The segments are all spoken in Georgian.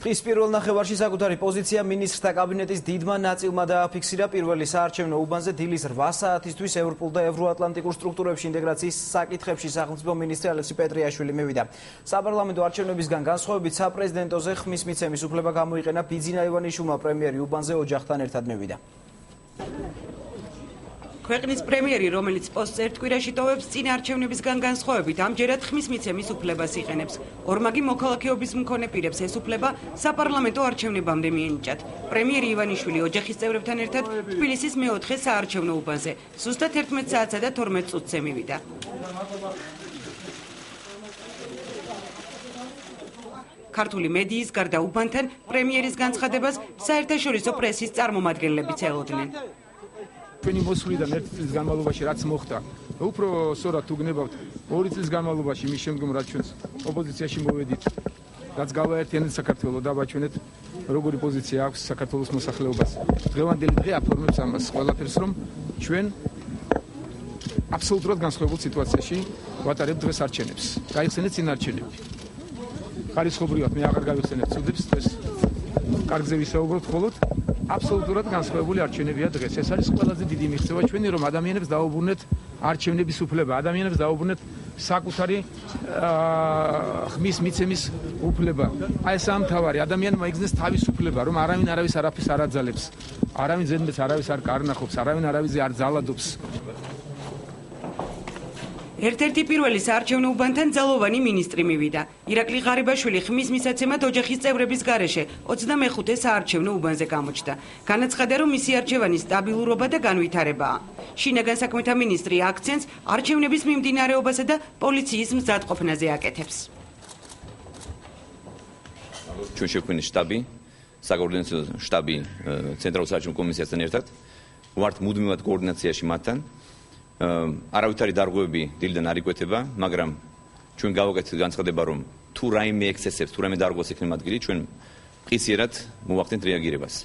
დღის პირველ ნახევარში საკუთარი პოზიცია მინისტრთა კაბინეტის დიდმა ნაწილმა დააფიქსირა პირველი საარჩევნო უბანზე დილის 8 საათისთვის ევროპულ და ევროატლანტიკურ სტრუქტურებში ინტეგრაციის საკითხებში სახელმწიფო მინისტრი ალექსი პეტრიაშვილი მევიდა. საპარლამენტო არჩევნებისგან განსხვავებით საპრეზიდენტოზე ხმის მიცემის უფლება გამოიყენა ბიძინა ივანიშვილმა. პრემიერი უბანზე ოჯახთან ერთად მევიდა. ქვეყნის პრემიერი, რომელიც პოსტს ერთ კვირაში ტოვებს, წინა არჩევნებისგან განსხვავებით ამჯერად ხმის მიცემის უფლებას იყენებს. ორმაგი მოქალაქეობის მქონე პირებს ეს უფლება საპარლამენტო არჩევნებამდე მიენიჭათ. პრემიერი ივანიშვილი ოჯახის წევრებთან ერთად თბილისის მეოთხე საარჩევნო უბანზე ზუსტად 11 საათსა და 12 წუთზე მივიდა. ქართული მედიის გარდა უბანთან პრემიერის განცხადებას საერთაშორისო პრესის წარმომადგენლებიც ელოდნენ. Ჩვენი მოსვლიდან ერთი წლის განმავლობაში რაც მოხდა, უფრო სწორად თუ გნებავთ, 2 წლის განმავლობაში მის შემდგომ რაც ჩვენს ოპოზიციაში მოვედით, რაც გავაერთიანეთ საქართველოს და ვაჩვენეთ როგორი პოზიცია აქვს საქართველოს მოსახლეობას. დღევანდელი დღე აფორმებს ამას ყველაფერს, რომ ჩვენ აბსოლუტურად განსხვავებულ სიტუაციაში ვატარებთ დღეს არჩევნებს. გაიხსენეთ წინა არჩევნები. ხარისხობრივად მე აღარ გავიხსენებ ცუდებს, ეს კარგზე ვისაუბროთ მხოლოდ აბსოლუტურად განსხვავებული არჩევნებია დღეს. ეს არის ყველაზე დიდი მიღწევა ჩვენი, რომ ადამიანებს დაუბრუნეთ არჩევნების უფლება, ადამიანებს დაუბრუნეთ საკუთარი ხმის მიცემის უფლება. აი ეს ამთავარი ადამიანმა იგზნეს თავისუფლება, რომ არავინ არავის არაფერს არ აძალებს, არავინ ზედმეტს არავის არ კარნახობს, არავინ არავის არ ძალადობს. ერთ-ერთი პირველი საარჩევნო უბანთან ძალოვანი მინისტრი მივიდა. ირაკლი ღარიბაშვილი ხმის მისაცემად ოჯახის წევრების გარეშე 25-ე საარჩევნო უბანზე გამოჩნდა. განაცხადა, რომ მისი არჩევანი სტაბილურობა და განვითარებაა. შინაგან საქმეთა მინისტრი აქცენტს არჩევნების მიმდინარეობასა და პოლიციის მზადყოფნაზე აკეთებს. ჩვენ შექმნით შტაბი, საკოორდინაციო შტაბი ცენტრალურ საარჩევნო კომისიასთან ერთად. ვართ მუდმივად კოორდინაციაში მათთან. არავითარი დარღვევები დილიდან არ იკვეთება, მაგრამ ჩვენ გავაკეთეთ განცხადება, რომ თუ რაიმე ექსცესებს, თუ რაიმე დარღვევას ექნება ადგილი, ჩვენ მყისიერად მოვახდენთ რეაგირებას.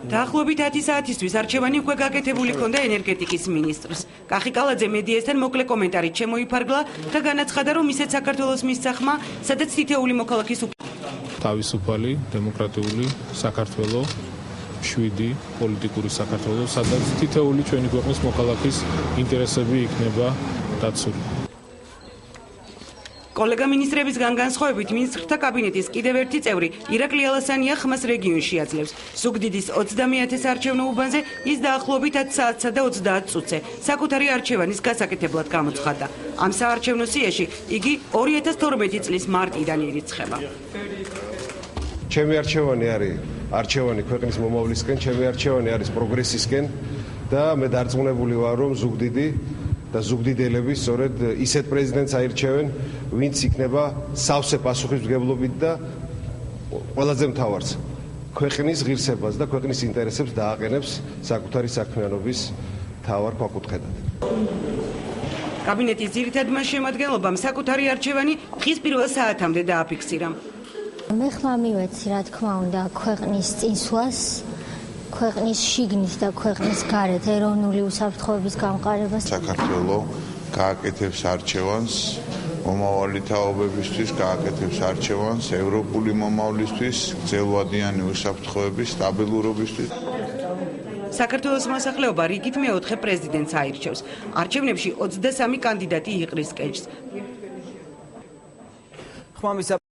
დაახლოებით 10 საათისთვის არჩევანი უკვე გაკეთებული ჰქონდა ენერგეტიკის მინისტრს. კახი კალაძე მედიასთან მოკლე კომენტარით შემოიფარგლა და განაცხადა, რომ ისეთ საქართველოს მისცა ხმა, სადაც თითეული მოქალაქის თავისუფალი, დემოკრატიული საქართველო 7 პოლიტიკური საქართველოს, სადაც თითეული ჩვენი ქვეყნის მოქალაქის ინტერესები იქნება დაცული. კოლეგა მინისტრებისგან განსხვავებით მინისტრთა კაბინეტის კიდევ ერთი წევრი ირაკლი ალასანია ხმას რეგიონში აძლევს. ზუგდიდის 30-ე საარჩევნო უბანზე ის დაახლოებით 10 საათსა და 30 წუთზე საკუთარი არჩევანის გასაკეთებლად გამოცხადდა. ამ საარჩევნო სიაში იგი 2012 წლის მარტიდან ირიცხება. ჩემი არჩევანი არის არჩევანი ქვეყნის მომავლისკენ, ჩემი არჩევანი არის პროგრესისკენ და მე დარწმუნებული ვარ, რომ ზუგდიდი და ზუგდიდელები სწორედ ისეთ პრეზიდენტს აირჩევენ, ვინც იქნება სავსე პასუხისმგებლობით და ყველაზე მთავარს ქვეყნის ღირსებას და ქვეყნის ინტერესებს დააყენებს საკუთარი საქმიანობის მთავარ ქვაკუთხედად. კაბინეტის ძირითადმა შემადგენლობამ საკუთარი არჩევანი დღის პირველ საათამდე დააფიქსირა. მე ხმა მივეცი, რა თქმა უნდა, ქვეყნის წინსვლას, ქვეყნის შიგნის და ქვეყნის გარეთ ეროვნული უსაფრთხოების გამყარებას. საქართველო გააკეთებს არჩევანს მომავალი თაობებისთვის, გააკეთებს არჩევანს ევროპული მომავლისთვის, გრძელვადიანი უსაფრთხოების სტაბილურობისთვის. საქართველოს მოსახლეობა რიგით მეოთხე პრეზიდენტს აირჩევს. არჩევნებში 23 კანდიდატი იყრის კეჭს.